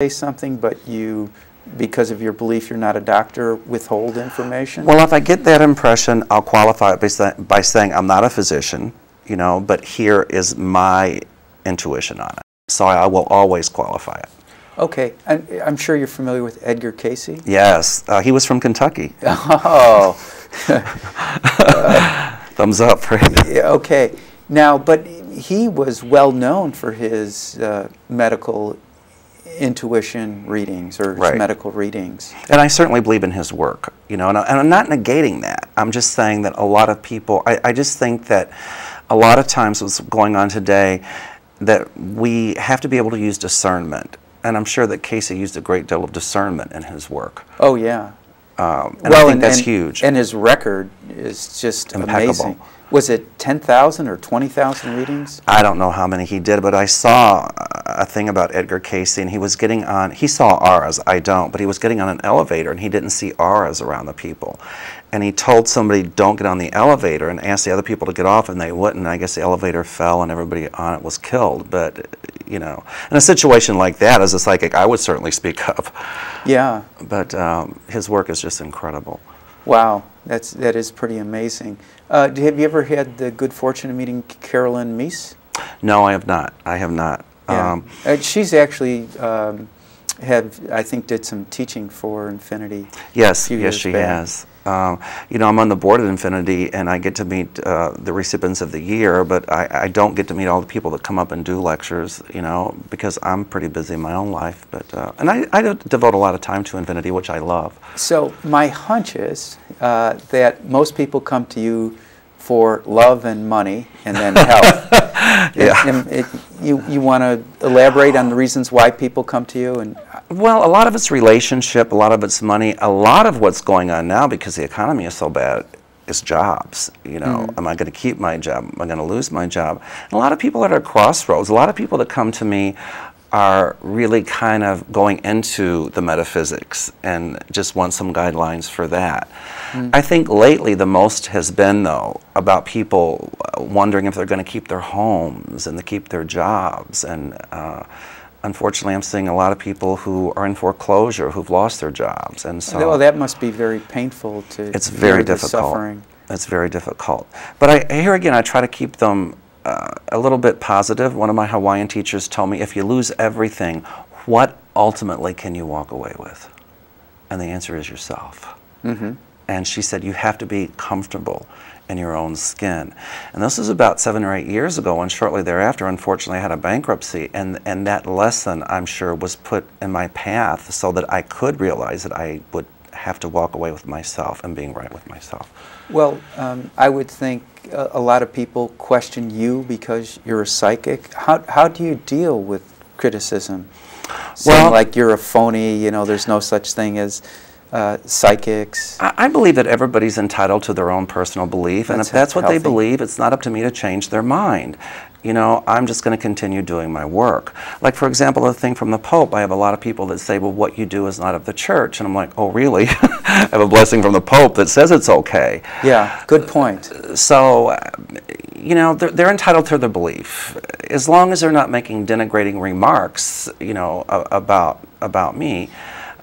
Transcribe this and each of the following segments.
say something, but you, because of your belief you're not a doctor, withhold information? Well, if I get that impression, I'll qualify it by saying I'm not a physician, you know, but here is my intuition on it. So I will always qualify it. Okay, I'm sure you're familiar with Edgar Cayce? Yes, he was from Kentucky. Oh. Thumbs up, right? Yeah, okay. Now, but he was well known for his medical intuition readings or his medical readings. And I certainly believe in his work, you know, and I'm not negating that. I'm just saying that a lot of people, I just think that a lot of times what's going on today, that we have to be able to use discernment. And I'm sure that Cayce used a great deal of discernment in his work. Oh, yeah. And I think that's huge. And his record is just impeccable. Amazing. Was it 10,000 or 20,000 readings? I don't know how many he did, but I saw a thing about Edgar Cayce, and he was getting on, he saw auras, I don't, but he was getting on an elevator, and he didn't see auras around the people. And he told somebody, don't get on the elevator, and asked the other people to get off, and they wouldn't. And I guess the elevator fell, and everybody on it was killed. But, you know, in a situation like that, as a psychic, I would certainly speak up. Yeah. But his work is just incredible. Wow, that is pretty amazing. Have you ever had the good fortune of meeting Carolyn Meese? No, I have not. I have not. Yeah. She's actually I think did some teaching for Infinity. Yes, yes, she has. You know, I'm on the board at Infinity, and I get to meet the recipients of the year, but I don't get to meet all the people that come up and do lectures, you know, because I'm pretty busy in my own life. But and I devote a lot of time to Infinity, which I love. So my hunch is that most people come to you for love and money, and then health. Yeah. You want to elaborate on the reasons why people come to you? And well, a lot of it's relationship, a lot of it's money, a lot of what's going on now because the economy is so bad is jobs. You know, am I going to keep my job? Am I going to lose my job? And a lot of people are at a crossroads. A lot of people that come to me are really kind of going into the metaphysics and just want some guidelines for that. I think lately the most has been, though, about people wondering if they're going to keep their homes and to keep their jobs. And unfortunately, I'm seeing a lot of people who are in foreclosure, who've lost their jobs. And so, well, that must be very painful to it's very difficult. Suffering. It's very difficult. But here again, I try to keep them a little bit positive. One of my Hawaiian teachers told me, if you lose everything, what ultimately can you walk away with? And the answer is yourself. And she said, you have to be comfortable in your own skin. And this was about 7 or 8 years ago, and shortly thereafter, unfortunately, I had a bankruptcy. And that lesson, I'm sure, was put in my path so that I could realize that I would have to walk away with myself and being right with myself. Well, I would think a lot of people question you because you're a psychic. How do you deal with criticism? Saying like you're a phony, you know, there's no such thing as psychics. I believe that everybody's entitled to their own personal belief, and if that's what they believe, it's not up to me to change their mind. You know, I'm just going to continue doing my work. Like, for example, the thing from the Pope, I have a lot of people that say, well, what you do is not of the church. And I'm like, oh, really? I have a blessing from the Pope that says it's okay. Yeah, good point. So, you know, they're entitled to their belief. As long as they're not making denigrating remarks, you know, about me.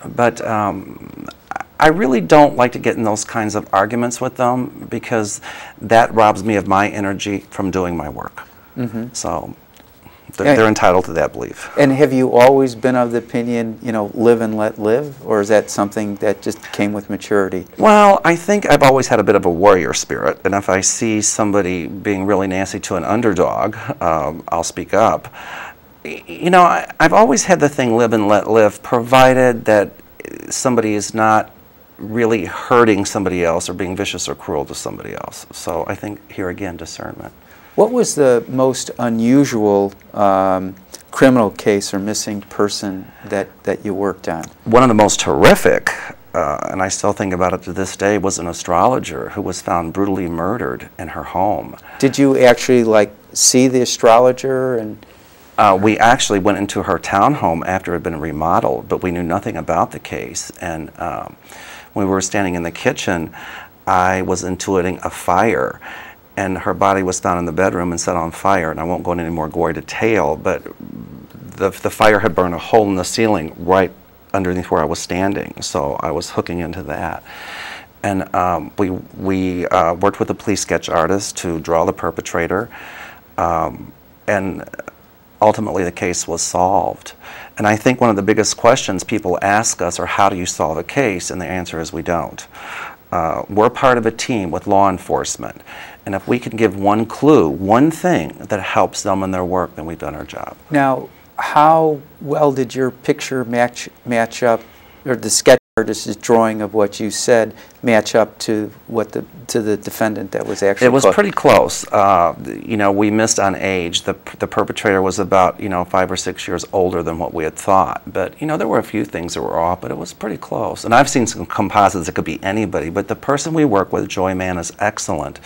But I really don't like to get in those kinds of arguments with them because that robs me of my energy from doing my work. So they're entitled to that belief. And have you always been of the opinion, you know, live and let live? Or is that something that just came with maturity? Well, I think I've always had a bit of a warrior spirit. And if I see somebody being really nasty to an underdog, I'll speak up. You know, I've always had the thing live and let live, provided that somebody is not really hurting somebody else or being vicious or cruel to somebody else. So I think here again, discernment. What was the most unusual criminal case or missing person that you worked on? One of the most horrific, and I still think about it to this day, was an astrologer who was found brutally murdered in her home. Did you actually like see the astrologer? And we actually went into her townhome after it had been remodeled, but we knew nothing about the case. And when we were standing in the kitchen, I was intuiting a fire. And her body was found in the bedroom and set on fire. And I won't go into any more gory detail, but the fire had burned a hole in the ceiling right underneath where I was standing, so I was hooking into that. And we worked with a police sketch artist to draw the perpetrator, and ultimately the case was solved. And I think one of the biggest questions people ask us are, how do you solve a case? And the answer is, we don't. We're part of a team with law enforcement, and if we can give one clue, one thing that helps them in their work, then we've done our job. Now, how well did your picture match up, or the sketch artist's drawing of what you said match up to what the defendant that was actually? It was pretty close. You know, we missed on age. The perpetrator was about 5 or 6 years older than what we had thought. But there were a few things that were off, but it was pretty close. And I've seen some composites that could be anybody, but the person we work with, Joy Mann, is excellent.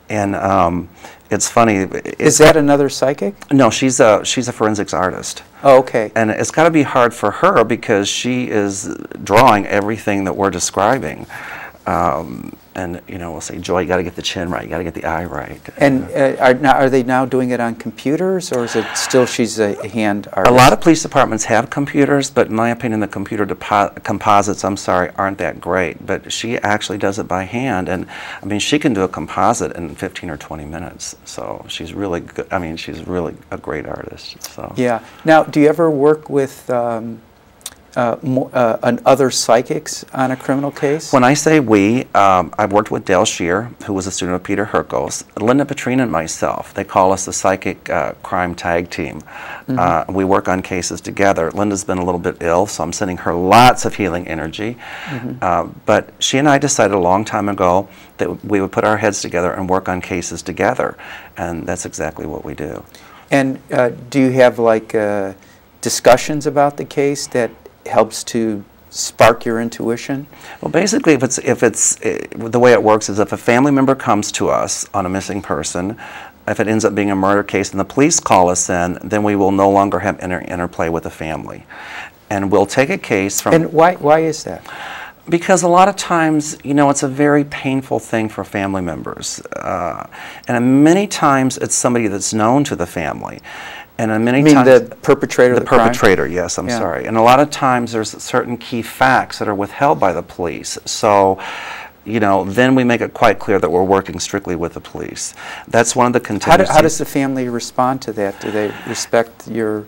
And it's funny. Is that another psychic? No, she's a forensics artist. Oh, okay. And it's got to be hard for her because she is drawing everything that we're describing. And we'll say, Joy, you got to get the chin right, you got to get the eye right. And are they now doing it on computers, or is it still she's a hand artist? A lot of police departments have computers, but in my opinion, the computer composites, aren't that great. But she actually does it by hand, and I mean, she can do a composite in 15 or 20 minutes. So she's really good. I mean, she's really a great artist. So yeah. Now, do you ever work with other psychics on a criminal case? When I say we, I've worked with Dale Shear, who was a student of Peter Herkel's, Linda Petrina and myself. They call us the psychic crime tag team. Mm-hmm. We work on cases together. Linda's been a little bit ill, so I'm sending her lots of healing energy. Mm-hmm. But she and I decided a long time ago that we would put our heads together and work on cases together, and that's exactly what we do. And do you have like discussions about the case that helps to spark your intuition? Well, basically, the way it works is if a family member comes to us on a missing person, if it ends up being a murder case and the police call us in, then we will no longer have interplay with the family. And we'll take a case from... And why is that? Because a lot of times, it's a very painful thing for family members. And many times it's somebody that's known to the family. And many times, the perpetrator of the crime? The perpetrator, yes, I'm sorry. And a lot of times there's certain key facts that are withheld by the police. So, then we make it quite clear that we're working strictly with the police. That's one of the contingencies. How does the family respond to that? Do they respect your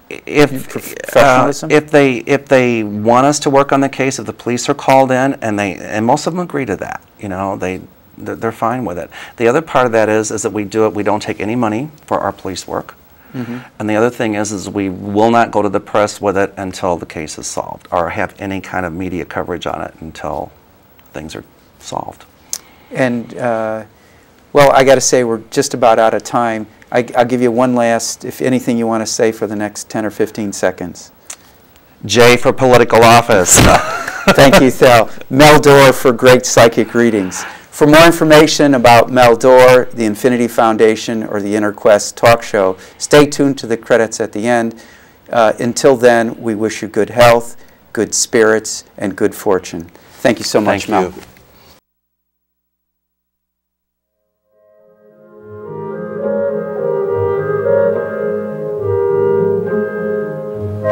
professionalism? If they want us to work on the case, if the police are called in, and most of them agree to that, they're fine with it. The other part of that is that we don't take any money for our police work. Mm-hmm. And the other thing is we will not go to the press with it until the case is solved, or have any kind of media coverage on it until things are solved. And, well, I got to say, we're just about out of time. I'll give you one last, if anything you want to say for the next 10 or 15 seconds. J for political office. Thank you, Thel. Mel Doerr for great psychic readings. For more information about Mel Doerr, the Infinity Foundation, or the Inner Quest talk show, stay tuned to the credits at the end. Until then, we wish you good health, good spirits, and good fortune. Thank you so much, Mel. Thank you.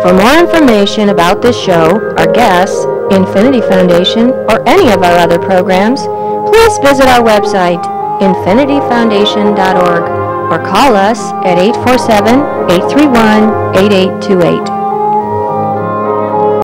For more information about this show, our guests, Infinity Foundation, or any of our other programs, please visit our website, infinityfoundation.org, or call us at 847-831-8828.